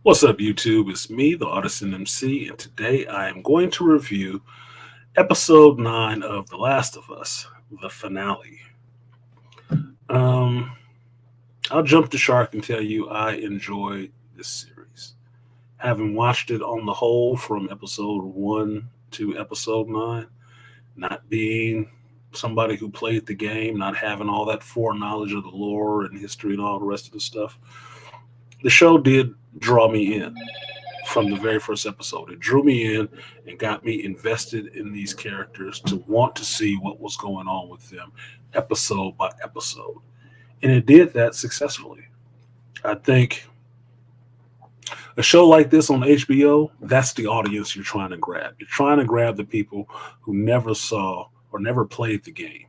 What's up, YouTube? It's me, the ArtisanMc, and today I am going to review episode 9 of The Last of Us, the finale. Um, I'll jump the shark and tell you I enjoyed this series. Having watched it on the whole from episode 1 to episode 9, not being somebody who played the game, not having all that foreknowledge of the lore and history and all the rest of the stuff, the show did draw me in from the very first episode. It drew me in and got me invested in these characters to want to see what was going on with them episode by episode. And it did that successfully. I think a show like this on HBO, that's the audience you're trying to grab. You're trying to grab the people who never saw or never played the game.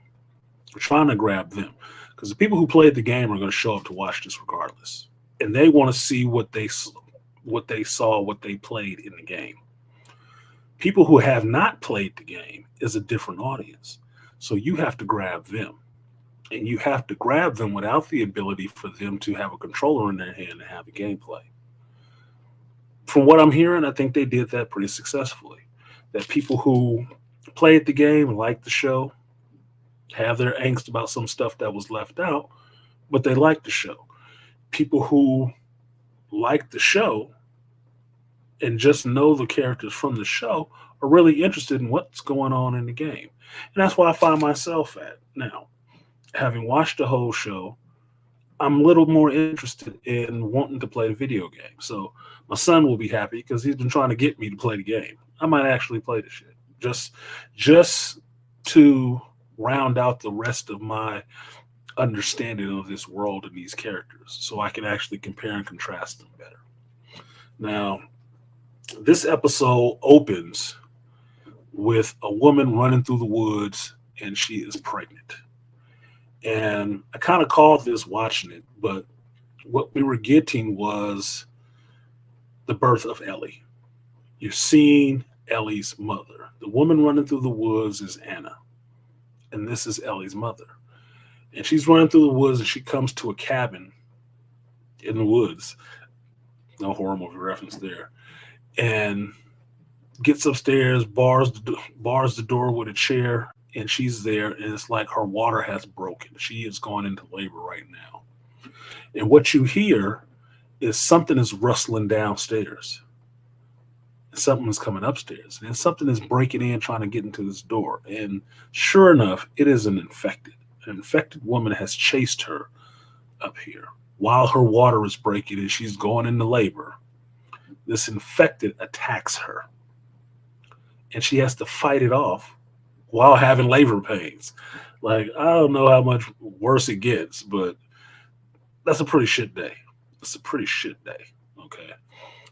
You're trying to grab them because the people who played the game are going to show up to watch this regardless. And they want to see what they saw, what they played in the game. People who have not played the game is a different audience. So you have to grab them. And you have to grab them without the ability for them to have a controller in their hand and have a gameplay. From what I'm hearing, I think they did that pretty successfully. That people who played the game, like the show, have their angst about some stuff that was left out, but they like the show. People who like the show and just know the characters from the show are really interested in what's going on in the game. And that's where I find myself at now. Having watched the whole show, I'm a little more interested in wanting to play the video game. So my son will be happy because he's been trying to get me to play the game. I might actually play the shit just to round out the rest of my understanding of this world and these characters so I can actually compare and contrast them better. Now, this episode opens with a woman running through the woods and she is pregnant. And I kind of called this watching it, but what we were getting was the birth of Ellie. You're seeing Ellie's mother. The woman running through the woods is Anna, and this is Ellie's mother. And she's running through the woods and she comes to a cabin in the woods. No horror movie reference there. And gets upstairs, bars the door with a chair, and she's there. And it's like her water has broken. She is going into labor right now. And what you hear is something is rustling downstairs. Something is coming upstairs. And something is breaking in, trying to get into this door. And sure enough, it is an infected. An infected woman has chased her up here while her water is breaking and she's going into labor. This infected attacks her and she has to fight it off while having labor pains. Like, I don't know how much worse it gets, but that's a pretty shit day. It's a pretty shit day. Okay.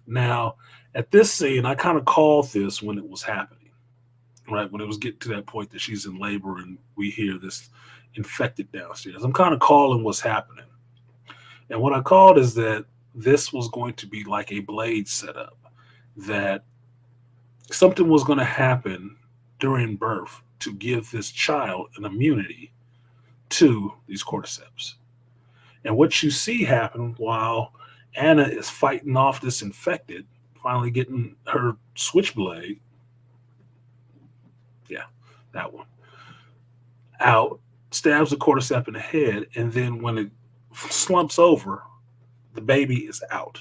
Now, at this scene, I kind of called this when it was happening, right? When it was getting to that point that she's in labor and we hear this infected downstairs. I'm kind of calling what's happening. And what I called is that this was going to be like a Blade setup, that something was going to happen during birth to give this child an immunity to these cordyceps. And what you see happen while Anna is fighting off this infected, finally getting her switchblade, yeah, that one, out, stabs the cordyceps in the head, and then when it slumps over, the baby is out.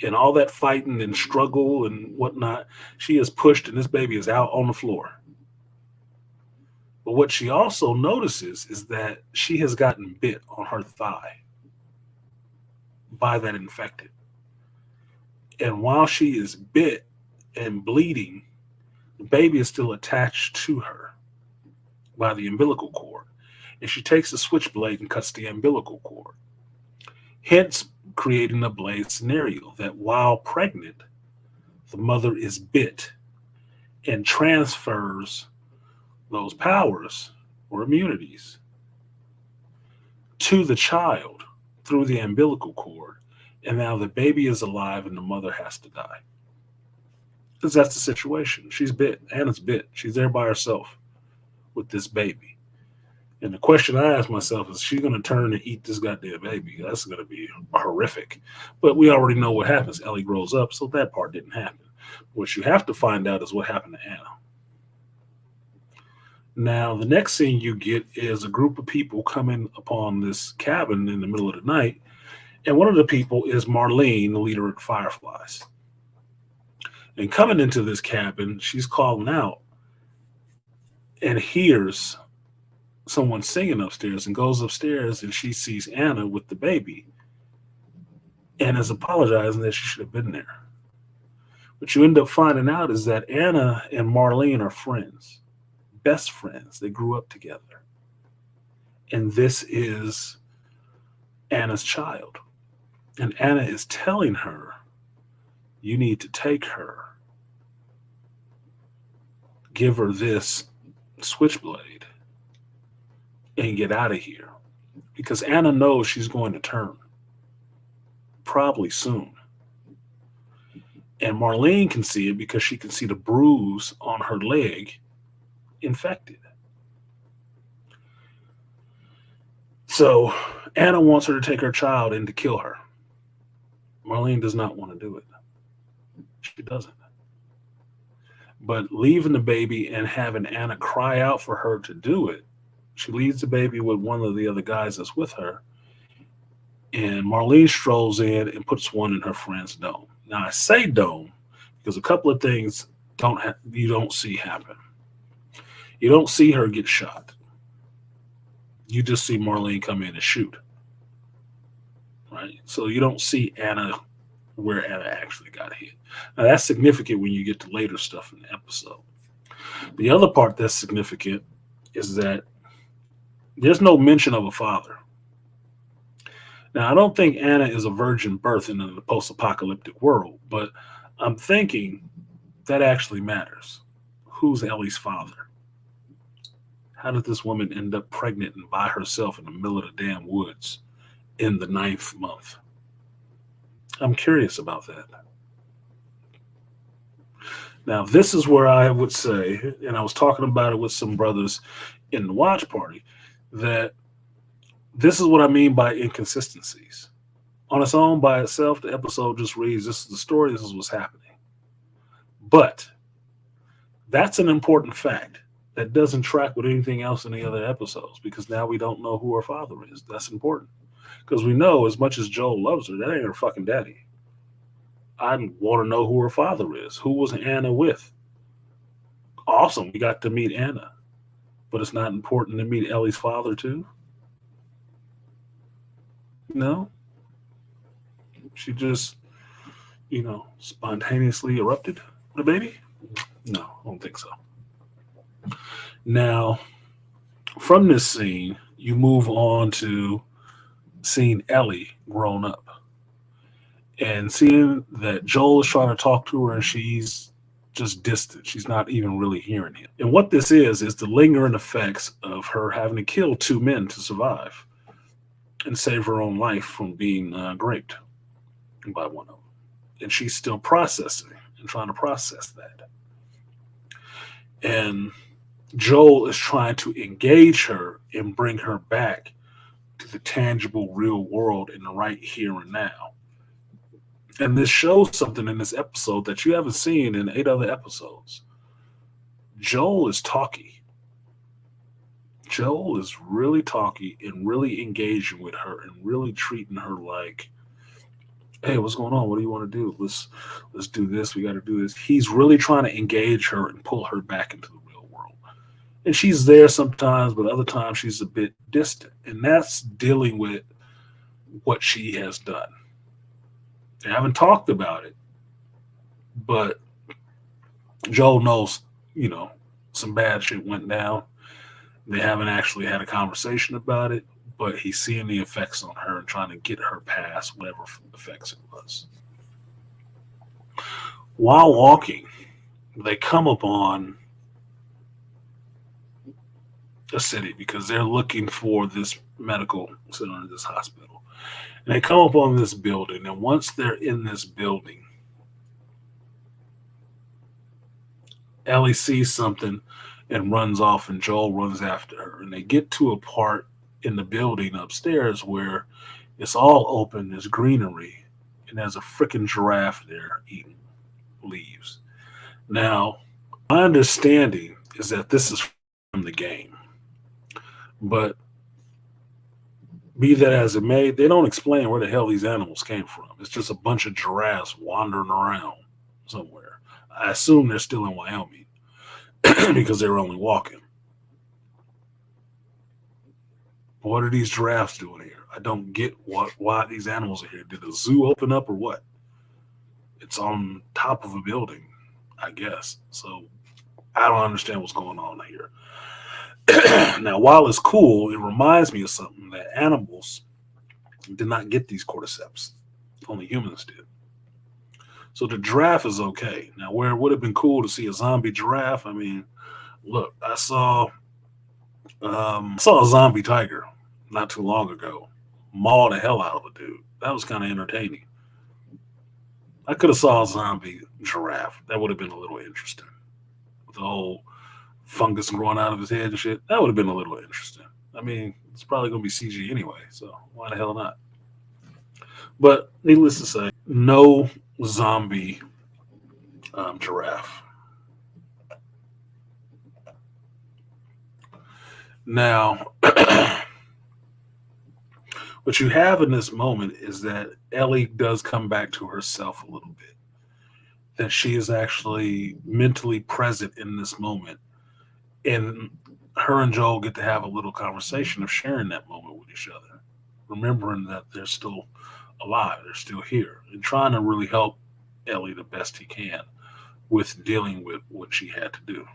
And all that fighting and struggle and whatnot, she is pushed and this baby is out on the floor. But what she also notices is that she has gotten bit on her thigh by that infected. And while she is bit and bleeding, the baby is still attached to her by the umbilical cord. And she takes a switchblade and cuts the umbilical cord. Hence, creating a Blade scenario that while pregnant, the mother is bit and transfers those powers or immunities to the child through the umbilical cord. And now the baby is alive and the mother has to die. Because that's the situation. She's bit. Anna's bit. She's there by herself with this baby. And the question I ask myself is, she going to turn and eat this goddamn baby? That's going to be horrific. But we already know what happens. Ellie grows up, so that part didn't happen. What you have to find out is what happened to Anna. Now, the next scene you get is a group of people coming upon this cabin in the middle of the night. And one of the people is Marlene, the leader of the Fireflies. And coming into this cabin, she's calling out and hears someone singing upstairs, and goes upstairs and she sees Anna with the baby and is apologizing that she should have been there. What you end up finding out is that Anna and Marlene are friends, best friends. They grew up together. And this is Anna's child. And Anna is telling her, you need to take her, give her this switchblade, and get out of here. Because Anna knows she's going to turn, probably soon. And Marlene can see it because she can see the bruise on her leg infected. So Anna wants her to take her child and to kill her. Marlene does not want to do it. She doesn't. But leaving the baby and having Anna cry out for her to do it, she leaves the baby with one of the other guys that's with her. And Marlene strolls in and puts one in her friend's dome. Now, I say dome because a couple of things you don't see happen. You don't see her get shot. You just see Marlene come in and shoot. Right? So you don't see Anna where Anna actually got hit. Now, that's significant when you get to later stuff in the episode. The other part that's significant is that there's no mention of a father. Now, I don't think Anna is a virgin birth in the post-apocalyptic world, but I'm thinking that actually matters. Who's Ellie's father? How did this woman end up pregnant and by herself in the middle of the damn woods in the 9th month? I'm curious about that. Now, this is where I would say, and I was talking about it with some brothers in the watch party, that this is what I mean by inconsistencies. On its own, by itself, the episode just reads, this is the story, this is what's happening. But that's an important fact that doesn't track with anything else in the other episodes, because now we don't know who her father is. That's important. Because we know, as much as Joel loves her, that ain't her fucking daddy. I want to know who her father is. Who was Anna with? Awesome, we got to meet Anna. But it's not important to meet Ellie's father, too? No? She just, spontaneously erupted with a baby? No, I don't think so. Now, from this scene, you move on to seeing Ellie grown up and seeing that Joel is trying to talk to her and she's just distant. She's not even really hearing him. And what this is the lingering effects of her having to kill 2 men to survive and save her own life from being raped by one of them. And she's still processing and trying to process that. And Joel is trying to engage her and bring her back to the tangible, real world in the right here and now. And this shows something in this episode that you haven't seen in 8 other episodes. Joel is talky. Joel is really talky and really engaging with her and really treating her like, hey, what's going on? What do you want to do? Let's do this. We got to do this. He's really trying to engage her and pull her back into the real world. And she's there sometimes, but other times she's a bit distant. And that's dealing with what she has done. They haven't talked about it, but Joel knows, some bad shit went down. They haven't actually had a conversation about it, but he's seeing the effects on her and trying to get her past whatever effects it was. While walking, they come upon a city because they're looking for this medical center, this hospital. And they come upon this building, and once they're in this building, Ellie sees something and runs off, and Joel runs after her. And they get to a part in the building upstairs where it's all open, there's greenery, and there's a freaking giraffe there eating leaves. Now, my understanding is that this is from the game, but be that as it may, they don't explain where the hell these animals came from. It's just a bunch of giraffes wandering around somewhere. I assume they're still in Wyoming because they were only walking. What are these giraffes doing here? I don't get why these animals are here. Did the zoo open up or what? It's on top of a building, I guess. So I don't understand what's going on here. Now, while it's cool, it reminds me of something that animals did not get these cordyceps. Only humans did. So the giraffe is okay. Now, where it would have been cool to see a zombie giraffe, I mean, look, I saw a zombie tiger not too long ago maul the hell out of a dude. That was kind of entertaining. I could have saw a zombie giraffe. That would have been a little interesting. With the whole fungus growing out of his head and shit. That would have been a little interesting. I mean, it's probably going to be CG anyway, so why the hell not? But needless to say, no zombie giraffe. Now, what you have in this moment is that Ellie does come back to herself a little bit. That she is actually mentally present in this moment. And her and Joel get to have a little conversation of sharing that moment with each other, remembering that they're still alive, they're still here, and trying to really help Ellie the best he can with dealing with what she had to do.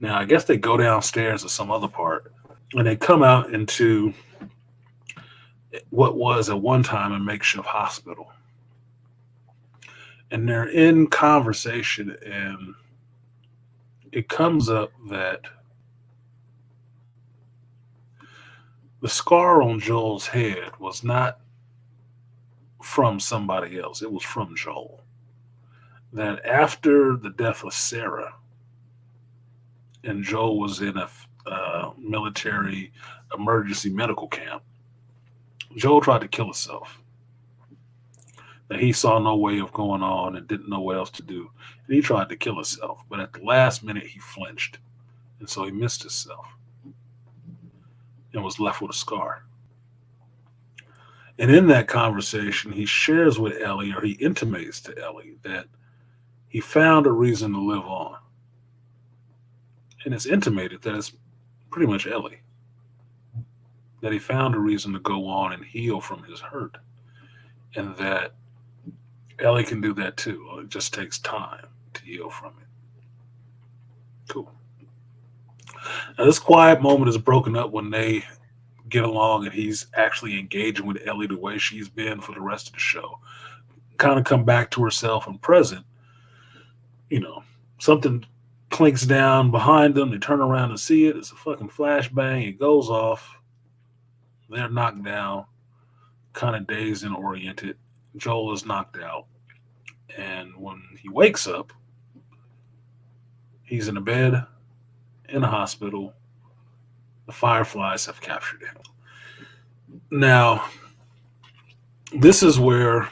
Now, I guess they go downstairs to some other part, and they come out into what was at one time a makeshift hospital. And they're in conversation, and it comes up that the scar on Joel's head was not from somebody else, it was from Joel. That after the death of Sarah, and Joel was in a military emergency medical camp, Joel tried to kill himself. That he saw no way of going on and didn't know what else to do. And he tried to kill himself. But at the last minute, he flinched. And so he missed himself and was left with a scar. And in that conversation, he shares with Ellie, or he intimates to Ellie, that he found a reason to live on. And it's intimated that it's pretty much Ellie. That he found a reason to go on and heal from his hurt. And that Ellie can do that too. It just takes time to heal from it. Cool. Now, this quiet moment is broken up when they get along and he's actually engaging with Ellie the way she's been for the rest of the show. Kind of come back to herself and present. You know, something clinks down behind them. They turn around and see it. It's a fucking flashbang. It goes off. They're knocked down, kind of dazed and oriented. Joel is knocked out. And when he wakes up, he's in a bed in a hospital. The Fireflies have captured him. Now, this is where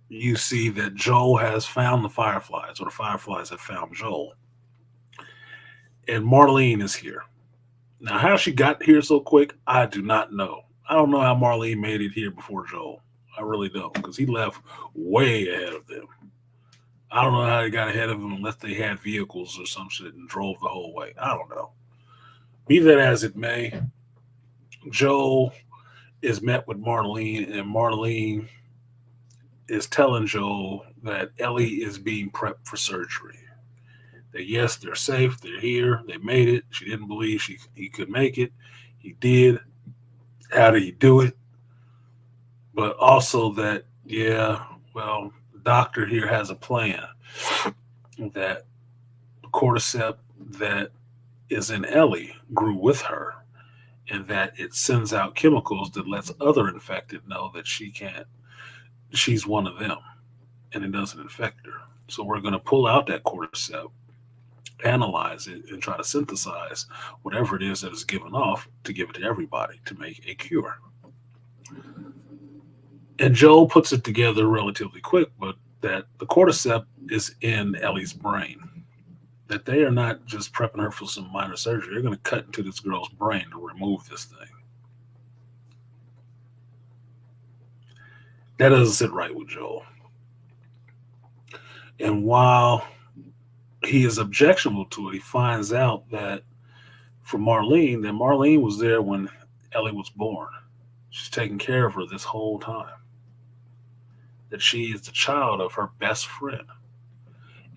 you see that Joel has found the Fireflies, or the Fireflies have found Joel. And Marlene is here. Now, how she got here so quick, I do not know. I don't know how Marlene made it here before Joel. I really don't, because he left way ahead of them. I don't know how they got ahead of him unless they had vehicles or some shit and drove the whole way. I don't know. Be that as it may, Joel is met with Marlene, and Marlene is telling Joel that Ellie is being prepped for surgery. That yes, they're safe, they're here, they made it. She didn't believe he could make it. He did. How did he do it? But also that, yeah, well, the doctor here has a plan that the cordyceps that is in Ellie grew with her, and that it sends out chemicals that lets other infected know that she's one of them, and it doesn't infect her. So we're going to pull out that cordyceps, analyze it, and try to synthesize whatever it is that is given off to give it to everybody to make a cure. And Joel puts it together relatively quick, but that the cordyceps is in Ellie's brain. That they are not just prepping her for some minor surgery. They're going to cut into this girl's brain to remove this thing. That doesn't sit right with Joel. And while he is objectionable to it, he finds out that from Marlene, that Marlene was there when Ellie was born. She's taking care of her this whole time. That she is the child of her best friend.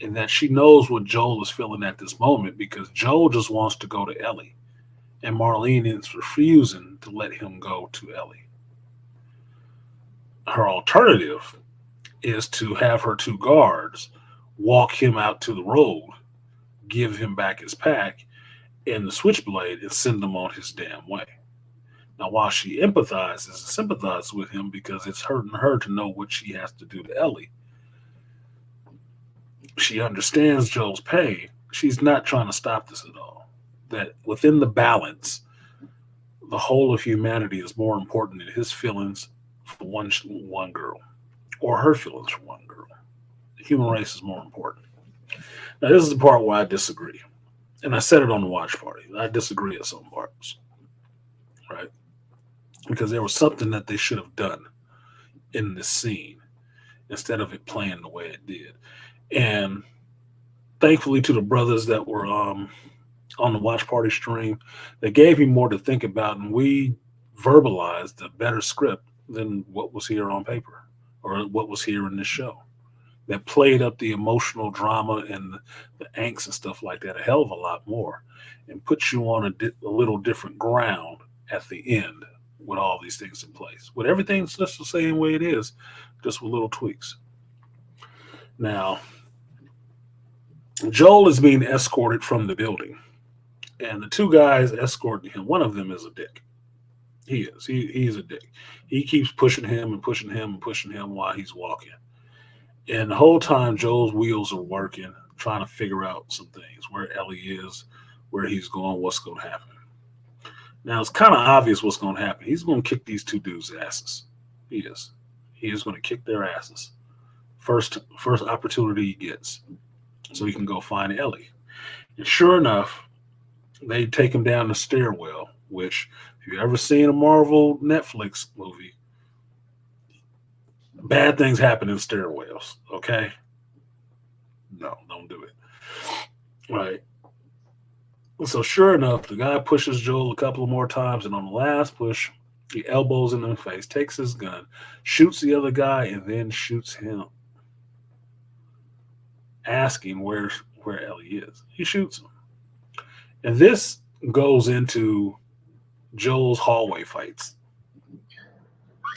And that she knows what Joel is feeling at this moment because Joel just wants to go to Ellie. And Marlene is refusing to let him go to Ellie. Her alternative is to have her two guards walk him out to the road, give him back his pack and the switchblade, and send him on his damn way. Now, while she empathizes and sympathizes with him because it's hurting her to know what she has to do to Ellie, she understands Joel's pain. She's not trying to stop this at all. That within the balance, the whole of humanity is more important than his feelings for one girl, or her feelings for one girl. The human race is more important. Now, this is the part where I disagree. And I said it on the watch party. I disagree at some parts, right? Because there was something that they should have done in this scene instead of it playing the way it did. And thankfully to the brothers that were on the watch party stream, they gave me more to think about, and we verbalized a better script than what was here on paper or what was here in this show. That played up the emotional drama and the angst and stuff like that a hell of a lot more, and puts you on a little different ground at the end with all these things in place. With everything's just the same way it is, just with little tweaks. Now, Joel is being escorted from the building, and the two guys escorting him, one of them is a dick. He is. He's a dick. He keeps pushing him and pushing him and pushing him while he's walking. And the whole time, Joel's wheels are working, trying to figure out some things, where Ellie is, where he's going, what's going to happen. Now, it's kind of obvious what's going to happen. He's going to kick these two dudes' asses. He is. He is going to kick their asses. First opportunity he gets, so he can go find Ellie. And sure enough, they take him down the stairwell, which, if you've ever seen a Marvel Netflix movie, bad things happen in stairwells, okay? No, don't do it. Right. So sure enough, the guy pushes Joel a couple of more times, and on the last push, he elbows him in the face, takes his gun, shoots the other guy, and then shoots him, asking where Ellie is. He shoots him. And this goes into Joel's hallway fights,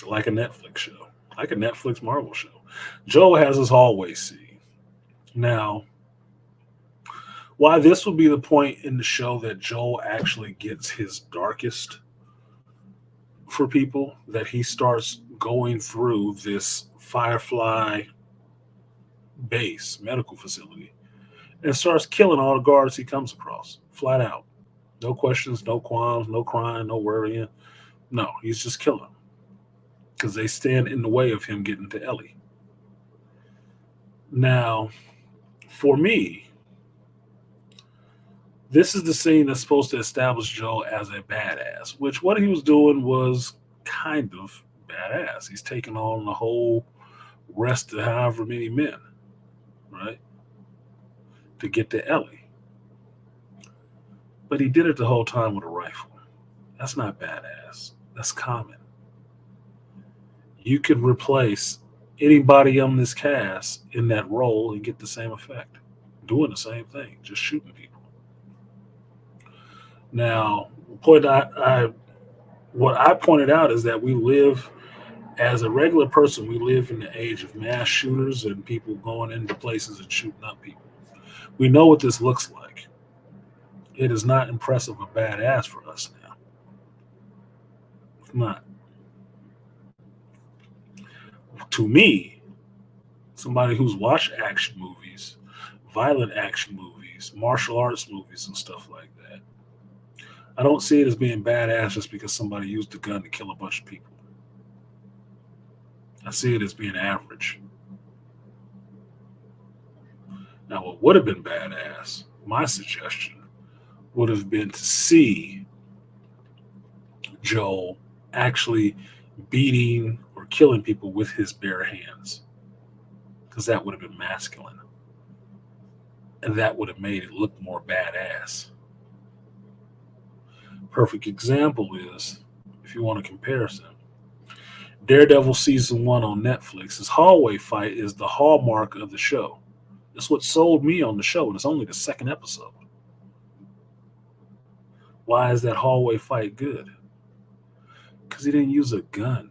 like a Netflix show, like a Netflix Marvel show. Joel has his hallway scene. Now, why this will be the point in the show that Joel actually gets his darkest for people, that he starts going through this Firefly base medical facility and starts killing all the guards he comes across, flat out. No questions, no qualms, no crying, no worrying. No, he's just killing them because they stand in the way of him getting to Ellie. Now, for me, this is the scene that's supposed to establish Joel as a badass, which what he was doing was kind of badass. He's taking on the whole rest of however many men, right, to get to Ellie. But he did it the whole time with a rifle. That's not badass. That's common. You could replace anybody on this cast in that role and get the same effect, doing the same thing, just shooting people. Now, what I pointed out is that we live, as a regular person, we live in the age of mass shooters and people going into places and shooting up people. We know what this looks like. It is not impressive or badass for us now. It's not. To me, somebody who's watched action movies, violent action movies, martial arts movies, and stuff like that. I don't see it as being badass just because somebody used a gun to kill a bunch of people. I see it as being average. Now, what would have been badass, my suggestion, would have been to see Joel actually beating or killing people with his bare hands, because that would have been masculine. And that would have made it look more badass. Perfect example is, if you want a comparison, Daredevil season 1 on Netflix. His hallway fight is the hallmark of the show. It's what sold me on the show, and it's only the second episode. Why is that hallway fight good? Because he didn't use a gun,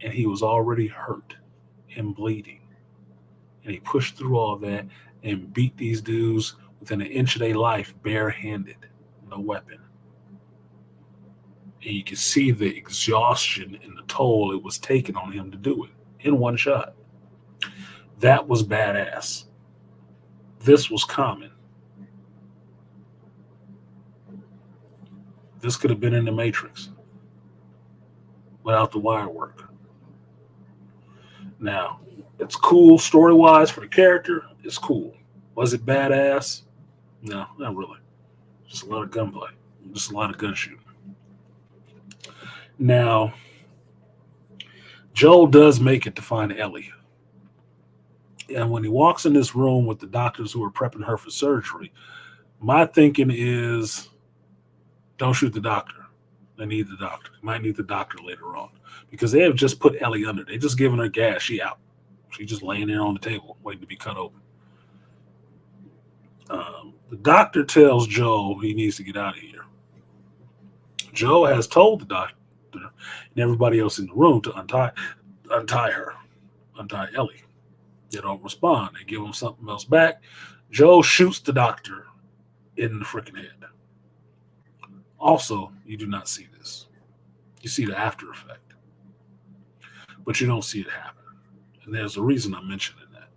and he was already hurt and bleeding, and he pushed through all that and beat these dudes within an inch of their life barehanded, no weapon. And you can see the exhaustion and the toll it was taking on him to do it in one shot. That was badass. This was common. This could have been in the Matrix without the wire work. Now, it's cool story-wise for the character. It's cool. Was it badass? No, not really. Just a lot of gunplay. Just a lot of gun shooting. Now, Joel does make it to find Ellie. And when he walks in this room with the doctors who are prepping her for surgery, my thinking is, don't shoot the doctor. They need the doctor. You might need the doctor later on. Because they have just put Ellie under. They just giving her gas. She out. She's just laying there on the table, waiting to be cut open. The doctor tells Joe he needs to get out of here. Joe has told the doctor and everybody else in the room to untie Ellie. They don't respond. They give him something else back. Joe shoots the doctor in the freaking head. Also, you do not see this. You see the after effect. But you don't see it happen. And there's a reason I'm mentioning that.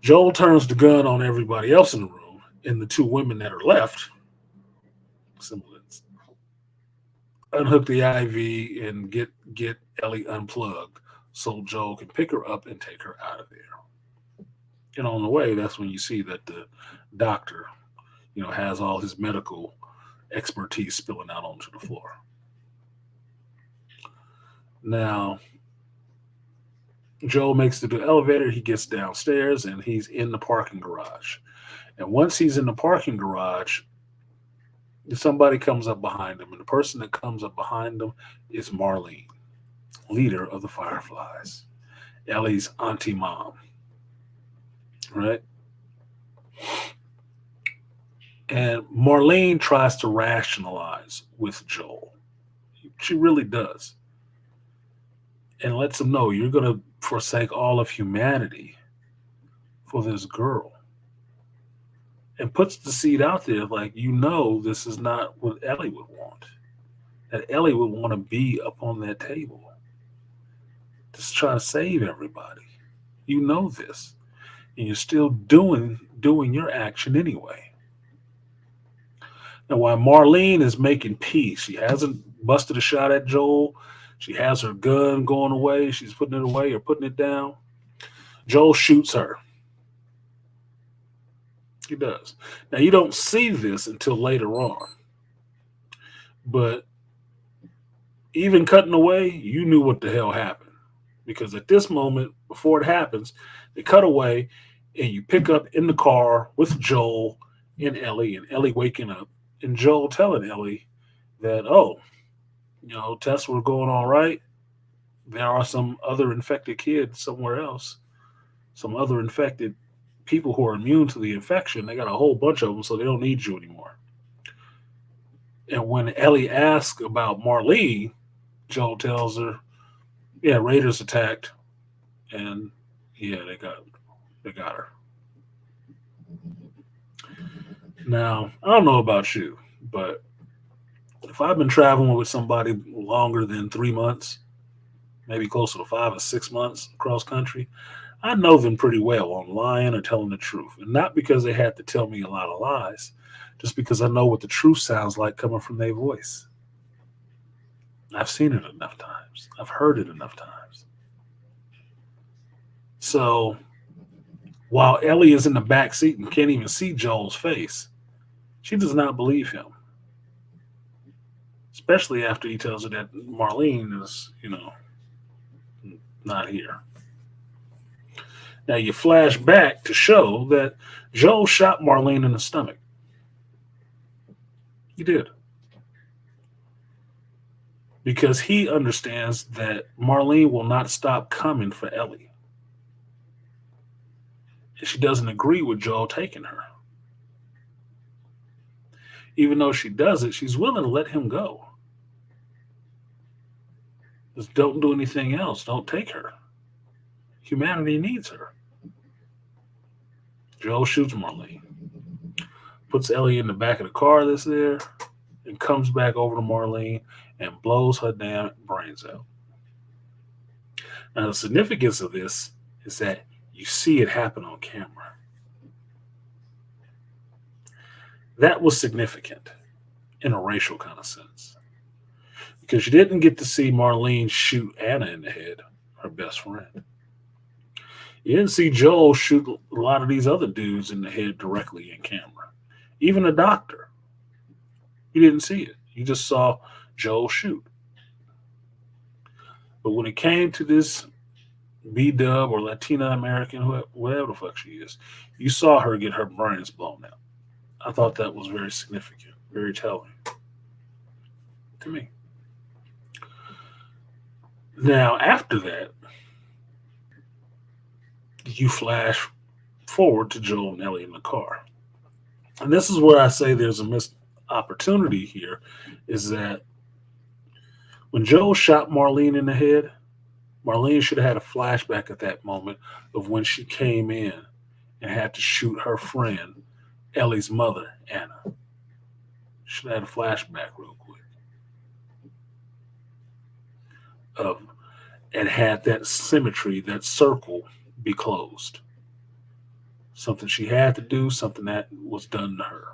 Joel turns the gun on everybody else in the room, and the two women that are left, unhook the IV and get Ellie unplugged so Joel can pick her up and take her out of there. And on the way, that's when you see that the doctor, has all his medical expertise spilling out onto the floor. Now, Joel makes it to the elevator. He gets downstairs, and he's in the parking garage. And once he's in the parking garage, somebody comes up behind him. And the person that comes up behind him is Marlene, leader of the Fireflies, Ellie's auntie mom. Right? And Marlene tries to rationalize with Joel. She really does. And lets him know you're going to forsake all of humanity for this girl. And puts the seed out there like, this is not what Ellie would want. That Ellie would want to be up on that table. Just trying to save everybody. You know this. And you're still doing your action anyway. Now, while Marlene is making peace, she hasn't busted a shot at Joel. She has her gun going away. She's putting it away or putting it down. Joel shoots her. He does. Now, you don't see this until later on. But even cutting away, you knew what the hell happened. Because at this moment, before it happens, they cut away and you pick up in the car with Joel and Ellie waking up. And Joel telling Ellie that, tests were going all right. There are some other infected kids somewhere else. Some other infected people who are immune to the infection. They got a whole bunch of them, so they don't need you anymore. And when Ellie asks about Marlene, Joel tells her, yeah, Raiders attacked. And yeah, they got her. Now, I don't know about you, but if I've been traveling with somebody longer than 3 months, maybe closer to 5 or 6 months cross country, I know them pretty well on lying or telling the truth. And not because they had to tell me a lot of lies, just because I know what the truth sounds like coming from their voice. I've seen it enough times. I've heard it enough times. So while Ellie is in the back seat and can't even see Joel's face, she does not believe him. Especially after he tells her that Marlene is, not here. Now you flash back to show that Joel shot Marlene in the stomach. He did. Because he understands that Marlene will not stop coming for Ellie. And she doesn't agree with Joel taking her. Even though she does it, she's willing to let him go. Just don't do anything else. Don't take her. Humanity needs her. Joel shoots Marlene, puts Ellie in the back of the car that's there, and comes back over to Marlene and blows her damn brains out. Now, the significance of this is that you see it happen on camera. That was significant in a racial kind of sense. Because you didn't get to see Marlene shoot Anna in the head, her best friend. You didn't see Joel shoot a lot of these other dudes in the head directly in camera. Even a doctor. You didn't see it. You just saw Joel shoot. But when it came to this B-dub or Latina American, whatever the fuck she is, you saw her get her brains blown out. I thought that was very significant, very telling to me. Now, after that, you flash forward to Joel and Ellie in the car. And this is where I say there's a missed opportunity here, is that when Joel shot Marlene in the head, Marlene should have had a flashback at that moment of when she came in and had to shoot her friend, Ellie's mother, Anna. Should have had a flashback real quick. And had that symmetry, that circle, be closed. Something she had to do, something that was done to her.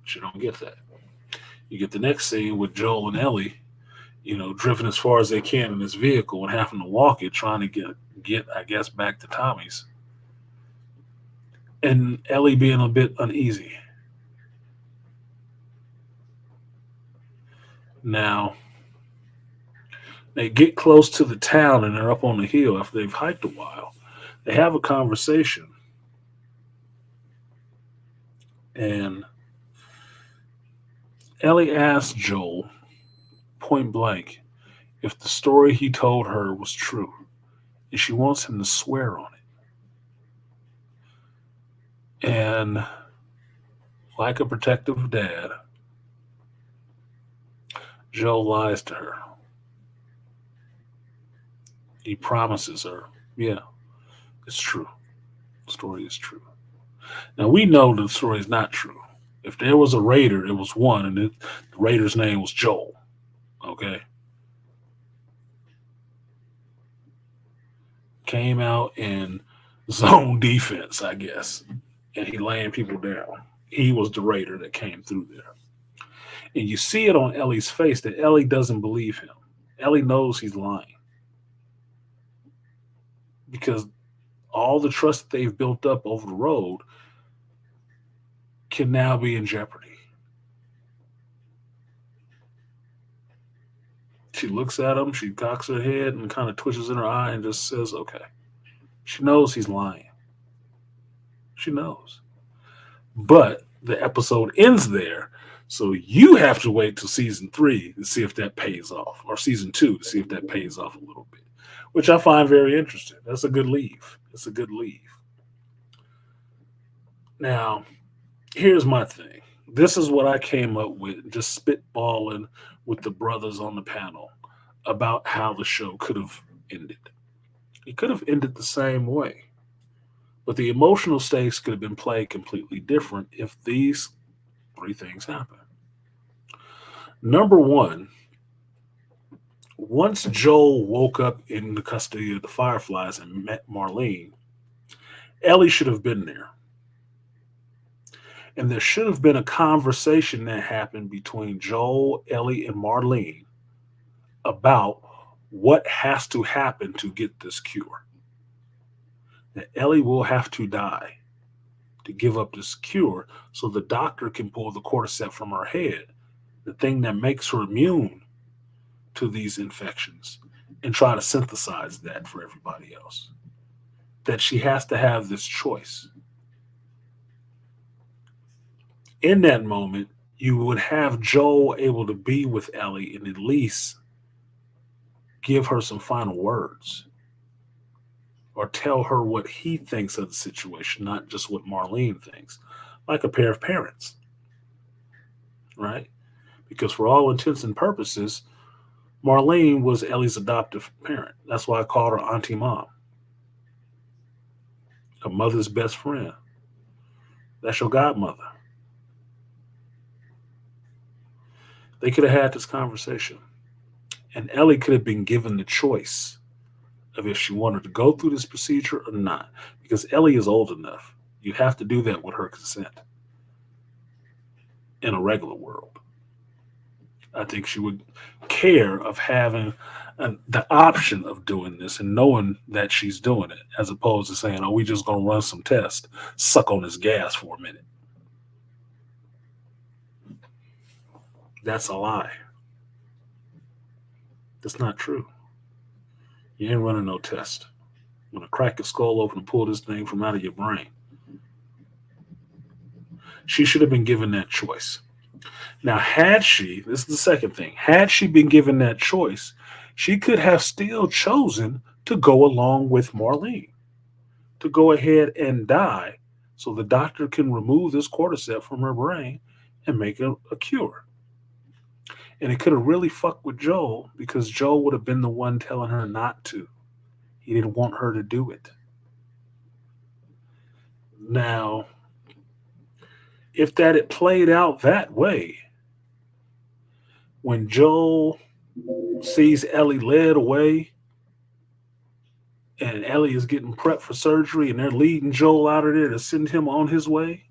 But you don't get that. You get the next scene with Joel and Ellie, drifting as far as they can in this vehicle and having to walk it, trying to get, I guess, back to Tommy's. And Ellie being a bit uneasy. Now, they get close to the town and they're up on the hill after they've hiked a while. They have a conversation. And Ellie asks Joel, point blank, if the story he told her was true. And she wants him to swear on it. And like a protective dad, Joel lies to her. He promises her, yeah, it's true. The story is true. Now, we know the story is not true. If there was a raider, it was one, and the raider's name was Joel. Okay? Came out in zone defense, I guess, and he laying people down. He was the raider that came through there. And you see it on Ellie's face that Ellie doesn't believe him. Ellie knows he's lying. Because all the trust that they've built up over the road can now be in jeopardy. She looks at him, she cocks her head and kind of twitches in her eye and just says, okay. She knows he's lying. She knows. But the episode ends there, so you have to wait till season 3 to see if that pays off, or season 2 to see if that pays off a little bit, which I find very interesting. That's a good leave. It's a good leave. Now, here's my thing. This is what I came up with, just spitballing with the brothers on the panel about how the show could have ended. It could have ended the same way, but the emotional stakes could have been played completely different if these 3 things happen. Number 1, Once Joel woke up in the custody of the Fireflies and met Marlene, Ellie should have been there. And there should have been a conversation that happened between Joel, Ellie, and Marlene about what has to happen to get this cure. That Ellie will have to die to give up this cure so the doctor can pull the cordyceps from her head, the thing that makes her immune to these infections, and try to synthesize that for everybody else. That she has to have this choice. In that moment, you would have Joel able to be with Ellie and at least give her some final words or tell her what he thinks of the situation, not just what Marlene thinks, like a pair of parents, right? Because for all intents and purposes, Marlene was Ellie's adoptive parent. That's why I called her Auntie Mom, a mother's best friend. That's your godmother. They could have had this conversation, and Ellie could have been given the choice of if she wanted to go through this procedure or not, because Ellie is old enough. You have to do that with her consent in a regular world. I think she would care of having the option of doing this and knowing that she's doing it, as opposed to saying, "Oh, we just gonna run some tests, suck on this gas for a minute." That's a lie. That's not true. You ain't running no test. I'm gonna crack your skull open and pull this thing from out of your brain. She should have been given that choice. Now, had she, this is the second thing, had she been given that choice, she could have still chosen to go along with Marlene, to go ahead and die so the doctor can remove this cordyceps from her brain and make a cure. And it could have really fucked with Joel because Joel would have been the one telling her not to. He didn't want her to do it. Now, if that had played out that way, when Joel sees Ellie led away and Ellie is getting prepped for surgery and they're leading Joel out of there to send him on his way,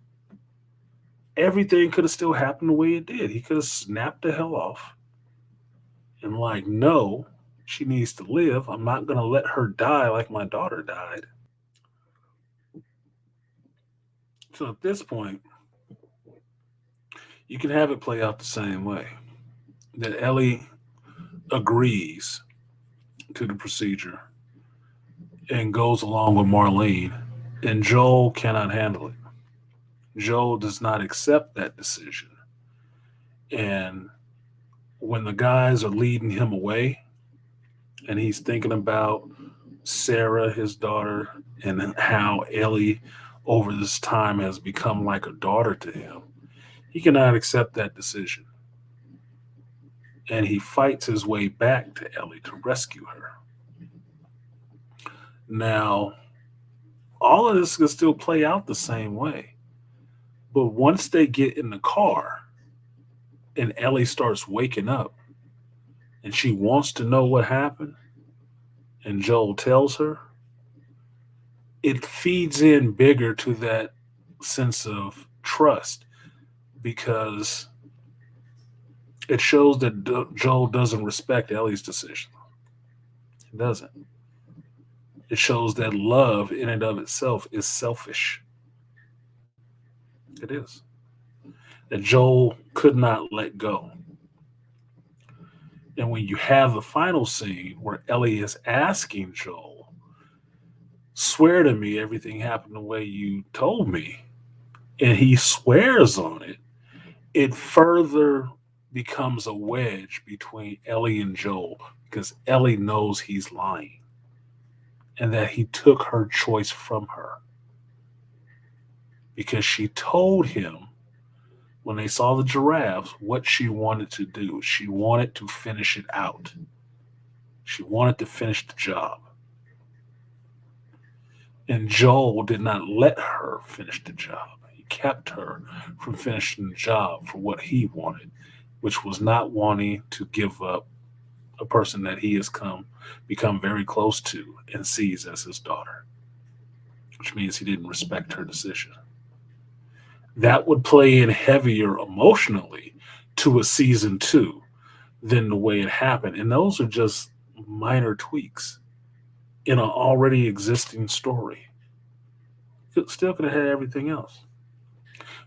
everything could have still happened the way it did. He could have snapped the hell off and, like, no, she needs to live. I'm not going to let her die like my daughter died. So at this point, you can have it play out the same way. That Ellie agrees to the procedure and goes along with Marlene, and Joel cannot handle it. Joel does not accept that decision. And when the guys are leading him away and he's thinking about Sarah, his daughter, and how Ellie over this time has become like a daughter to him, he cannot accept that decision. And he fights his way back to Ellie to rescue her. Now, all of this can still play out the same way. But once they get in the car and Ellie starts waking up and she wants to know what happened, and Joel tells her, it feeds in bigger to that sense of trust because it shows that Joel doesn't respect Ellie's decision. It doesn't. It shows that love in and of itself is selfish. It is. That Joel could not let go. And when you have the final scene where Ellie is asking Joel, swear to me everything happened the way you told me, and he swears on it, it further becomes a wedge between Ellie and Joel because Ellie knows he's lying and that he took her choice from her because she told him when they saw the giraffes what she wanted to do. She wanted to finish it out. She wanted to finish the job. And Joel did not let her finish the job. He kept her from finishing the job for what he wanted, which was not wanting to give up a person that he has become very close to and sees as his daughter, which means he didn't respect her decision. That would play in heavier emotionally to a season two than the way it happened. And those are just minor tweaks in an already existing story. Still could have had everything else.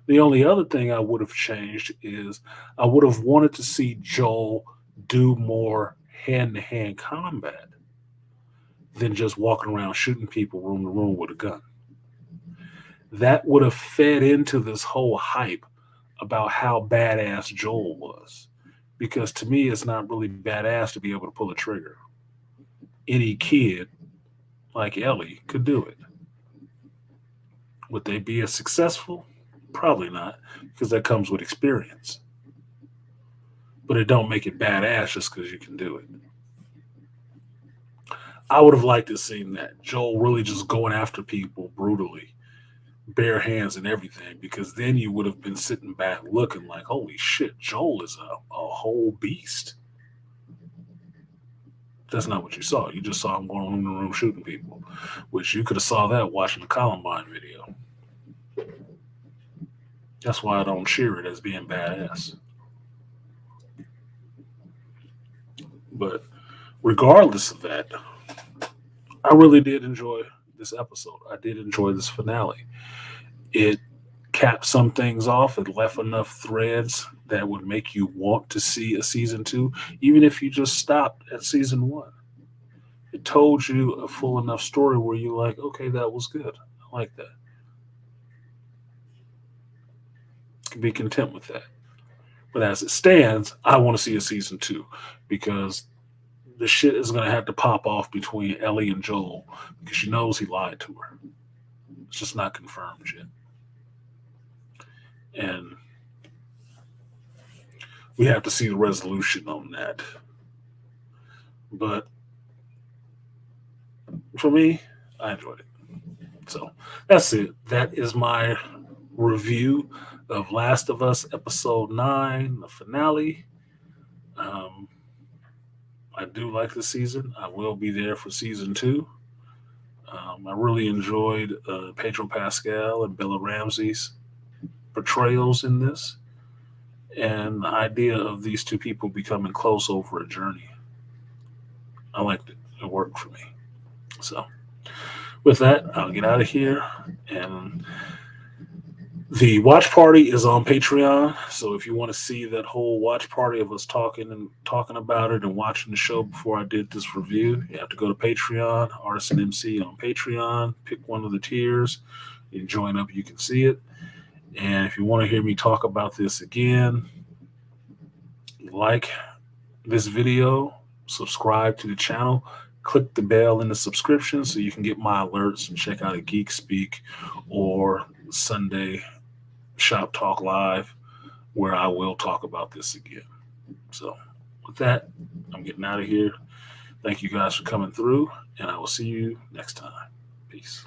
The only other thing I would have changed is I would have wanted to see Joel do more hand to hand combat than just walking around shooting people room to room with a gun. That would have fed into this whole hype about how badass Joel was. Because to me, it's not really badass to be able to pull a trigger. Any kid like Ellie could do it. Would they be as successful? Probably not, because that comes with experience. But it don't make it badass just because you can do it. I would have liked to see that Joel really just going after people brutally, bare hands and everything, because then you would have been sitting back looking like, holy shit, Joel is a whole beast. That's not what you saw. You just saw him going room to room shooting people, which you could have saw that watching the Columbine video. That's why I don't cheer it as being badass. But regardless of that, I really did enjoy this episode. I did enjoy this finale. It capped some things off. It left enough threads that would make you want to see a season two, even if you just stopped at season one. It told you a full enough story where you're like, okay, that was good. I like that. Can be content with that. But as it stands, I want to see a season two because the shit is going to have to pop off between Ellie and Joel because she knows he lied to her. It's just not confirmed yet. And we have to see the resolution on that. But for me, I enjoyed it. So that's it. That is my review of Last of Us Episode 9, the finale. I do like the season. I will be there for season 2. I really enjoyed Pedro Pascal and Bella Ramsey's portrayals in this, and the idea of these two people becoming close over a journey. I liked it. It worked for me. So, with that, I'll get out of here. And the watch party is on Patreon. So if you want to see that whole watch party of us talking about it and watching the show before I did this review, you have to go to Patreon, ArtisanMc on Patreon, pick one of the tiers, you join up, you can see it. And if you want to hear me talk about this again, like this video, subscribe to the channel, click the bell in the subscription so you can get my alerts and check out a Geek Speak or Sunday Shop Talk Live where I will talk about this again. So with that, I'm getting out of here. Thank you guys for coming through, and I will see you next time. Peace.